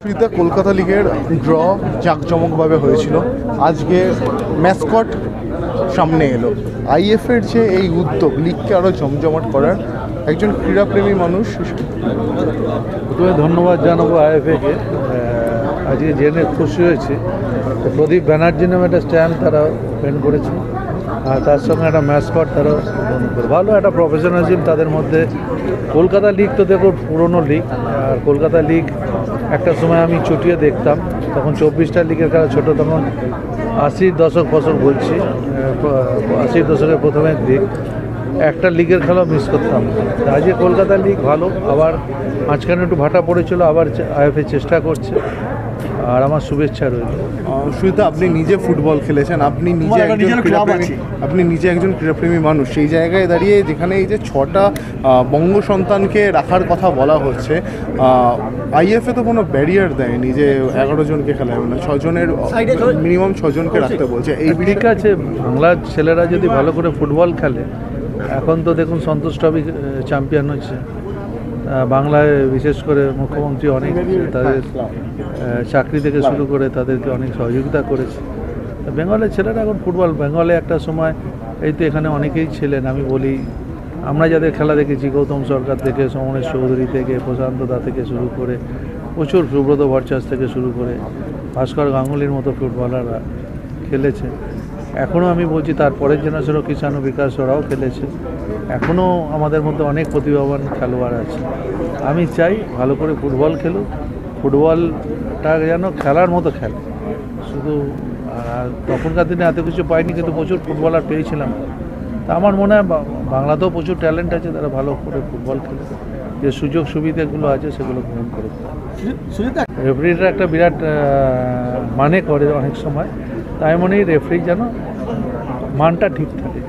সুবিধা কলকাতা লিগের ড্র জাঁকজমকভাবে হয়েছিল। আজকে ম্যাসকট সামনে এলো। আইএফের যে এই উদ্যোগ লিগকে আরও জমজমাট করার, একজন ক্রীড়াপ্রেমী মানুষ প্রথমে ধন্যবাদ জানাবো আইএফএকে। আজকে জেনে খুশি হয়েছি প্রদীপ ব্যানার্জি নামে একটা স্ট্যাম্প তারা পেন করেছে, আর তার সঙ্গে একটা ম্যাসকট তারা ভালো একটা প্রফেশনালিজম তাদের মধ্যে। কলকাতা লিগ তো দেখো পুরনো লিগ, আর কলকাতা লিগ একটা সময় আমি চুটিয়ে দেখতাম, তখন 24টা লিগের খেলা ছোটো, তখন 80-র দশক ফসল বলছি, 80-র দশকের প্রথমের দিক একটা লিগের খেলা মিস করতাম। আজকে কলকাতা লিগ ভালো, আবার মাঝখানে একটু ভাটা পড়েছিল, আবার আইএফএ চেষ্টা করছে, আর আমার শুভেচ্ছা রইল। সুবিধা আপনি নিজে ফুটবল খেলেছেন, আপনি নিজে একজন ক্রীড়াপ্রেমী মানুষ, সেই জায়গায় দাঁড়িয়ে যেখানে এই যে 6টা বঙ্গ সন্তানকে রাখার কথা বলা হচ্ছে, আইএফএ তো কোনো ব্যারিয়ার দেয়নি যে 11 জনকে খেলায় না, 6 জনের মিনিমাম 6 জনকে রাখতে বলছে। এই ঠিক আছে, বাংলার ছেলেরা যদি ভালো করে ফুটবল খেলে, এখন তো দেখুন সন্তোষ ট্রফি চ্যাম্পিয়ন হচ্ছে বাংলায়, বিশেষ করে মুখ্যমন্ত্রী অনেক তাদের চাকরি থেকে শুরু করে তাদেরকে অনেক সহযোগিতা করেছে। বেঙ্গলের ছেলেরা এখন ফুটবল, বেঙ্গলে একটা সময় এই তো এখানে অনেকেই ছিলেন, আমি বলি আমরা যাদের খেলা দেখেছি, গৌতম সরকার থেকে, সমরেশ চৌধুরী থেকে, প্রশান্ত দা থেকে শুরু করে প্রচুর, সুব্রত ভট্টাচার্য থেকে শুরু করে ভাস্কর গাঙ্গুলির মতো ফুটবলাররা খেলেছে। এখনও আমি বলছি তারপরের জেনারেশনও কিষাণ বিকাশ ওরাও খেলেছে, এখনও আমাদের মধ্যে অনেক প্রতিভাবান খেলোয়াড় আছে। আমি চাই ভালো করে ফুটবল খেলুক, ফুটবলটা যেন খেলার মতো খেলে। শুধু তখনকার দিনে এত কিছু পাইনি, কিন্তু প্রচুর ফুটবলার পেয়েছিলাম। তা আমার মনে হয় বাংলাতেও প্রচুর ট্যালেন্ট আছে, তারা ভালো করে ফুটবল খেলে, যে সুযোগ সুবিধাগুলো আছে সেগুলো গ্রহণ করে। রেফারিরা একটা বিরাট মানে করে অনেক সময়, তাই মনে হয় রেফারি যেন মানটা ঠিক থাকে।